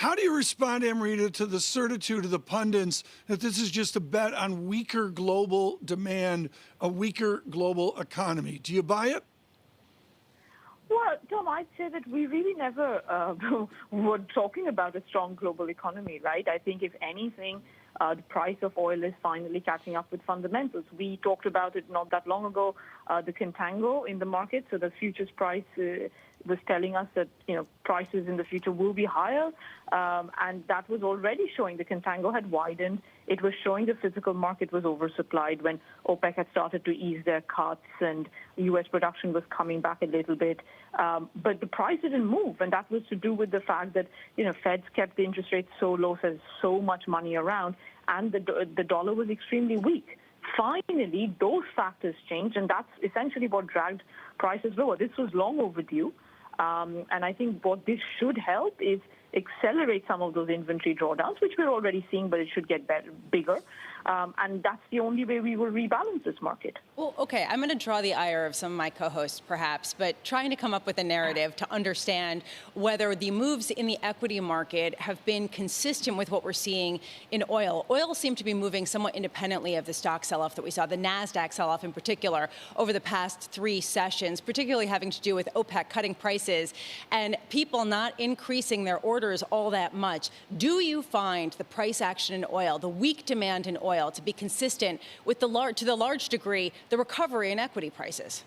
How do you respond, Amrita, to the certitude of the pundits that this is just a bet on weaker global demand, a weaker global economy? Do you buy it? Well, Tom, I'd say that we really never were talking about a strong global economy, right? I think if anything, the price of oil is finally catching up with fundamentals. We talked about it not that long ago, the contango in the market. So the futures price was telling us that, prices in the future will be higher. And that was already showing the contango had widened. It was showing the physical market was oversupplied when OPEC had started to ease their cuts and U.S. production was coming back a little bit. But the price didn't move. And that was to do with the fact that, Feds kept the interest rates so low, so there's so much money around, and the dollar was extremely weak. Finally, those factors changed, and that's essentially what dragged prices lower. This was long overdue. And I think what this should help is accelerate some of those inventory drawdowns, which we're already seeing, but it should get bigger. And that's the only way we will rebalance this market. Well, okay, I'm going to draw the ire of some of my co-hosts, perhaps, but trying to come up with a narrative to understand whether the moves in the equity market have been consistent with what we're seeing in oil. Oil seemed to be moving somewhat independently of the stock sell-off that we saw, the NASDAQ sell-off in particular, over the past 3 sessions, particularly having to do with OPEC cutting prices and people not increasing their orders all that much. Do you find the price action in oil, the weak demand in oil, to be consistent with to the large degree, the recovery in equity prices?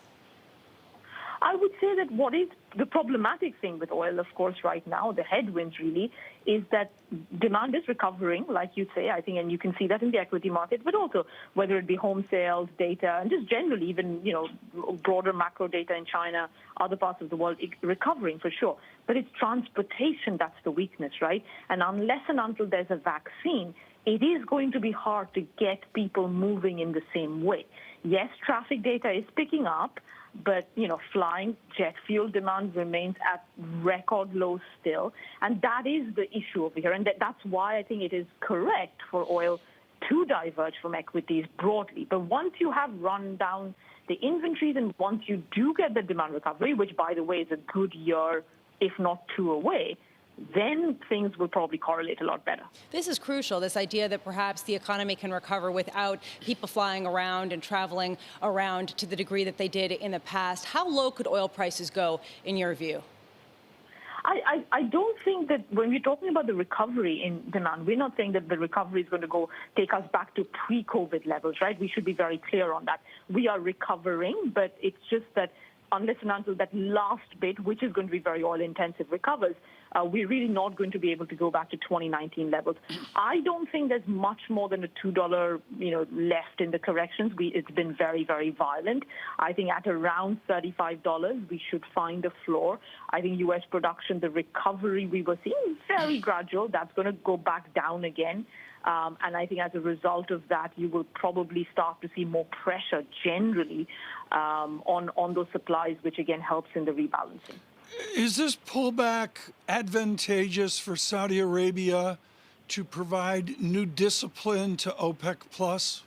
I would say that what is the problematic thing with oil, of course, right now, the headwinds really, is that demand is recovering, like you say, I think, and you can see that in the equity market, but also whether it be home sales data and just generally even, broader macro data in China, other parts of the world, recovering for sure. But it's transportation that's the weakness, right? And unless and until there's a vaccine, it is going to be hard to get people moving in the same way. Yes, traffic data is picking up, but, flying jet fuel demand remains at record lows still. And that is the issue over here. And that's why I think it is correct for oil to diverge from equities broadly. But once you have run down the inventories and once you do get the demand recovery, which, by the way, is a good year, if not 2 away, then things will probably correlate a lot better. This is crucial, this idea that perhaps the economy can recover without people flying around and traveling around to the degree that they did in the past. How low could oil prices go, in your view? I don't think that when we're talking about the recovery in demand, we're not saying that the recovery is going to take us back to pre-COVID levels, right? We should be very clear on that. We are recovering, but it's just that unless and until that last bit, which is going to be very oil-intensive, recovers, we're really not going to be able to go back to 2019 levels. I don't think there's much more than a $2, left in the corrections. It's been very, very violent. I think at around $35, we should find a floor. I think U.S. production, the recovery we were seeing, very gradual. That's going to go back down again. And I think as a result of that, you will probably start to see more pressure generally on those supplies, which again helps in the rebalancing. Is this pullback advantageous for Saudi Arabia to provide new discipline to OPEC Plus?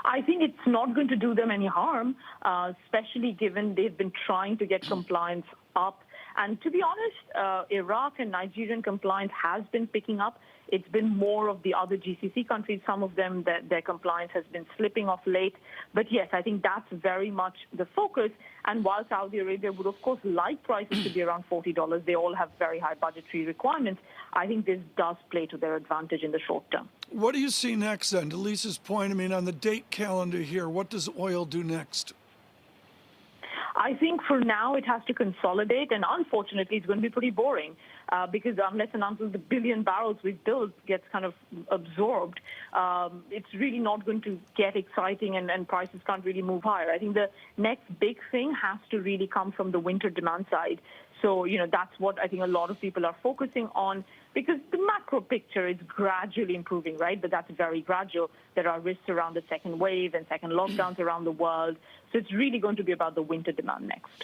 I think it's not going to do them any harm, especially given they've been trying to get compliance up. And to be honest, Iraq and Nigerian compliance has been picking up. It's been more of the other GCC countries. Some of them, their compliance has been slipping off late. But yes, I think that's very much the focus. And while Saudi Arabia would, of course, like prices to be around $40, they all have very high budgetary requirements. I think this does play to their advantage in the short term. What do you see next then? To Lisa's point, on the date calendar here, what does oil do next? I think for now it has to consolidate, and unfortunately it's going to be pretty boring because unless and until the billion barrels we've built gets kind of absorbed, it's really not going to get exciting and prices can't really move higher. I think the next big thing has to really come from the winter demand side. So, that's what I think a lot of people are focusing on because the macro picture is gradually improving, right? But that's very gradual. There are risks around the second wave and second lockdowns around the world. So it's really going to be about the winter demand next.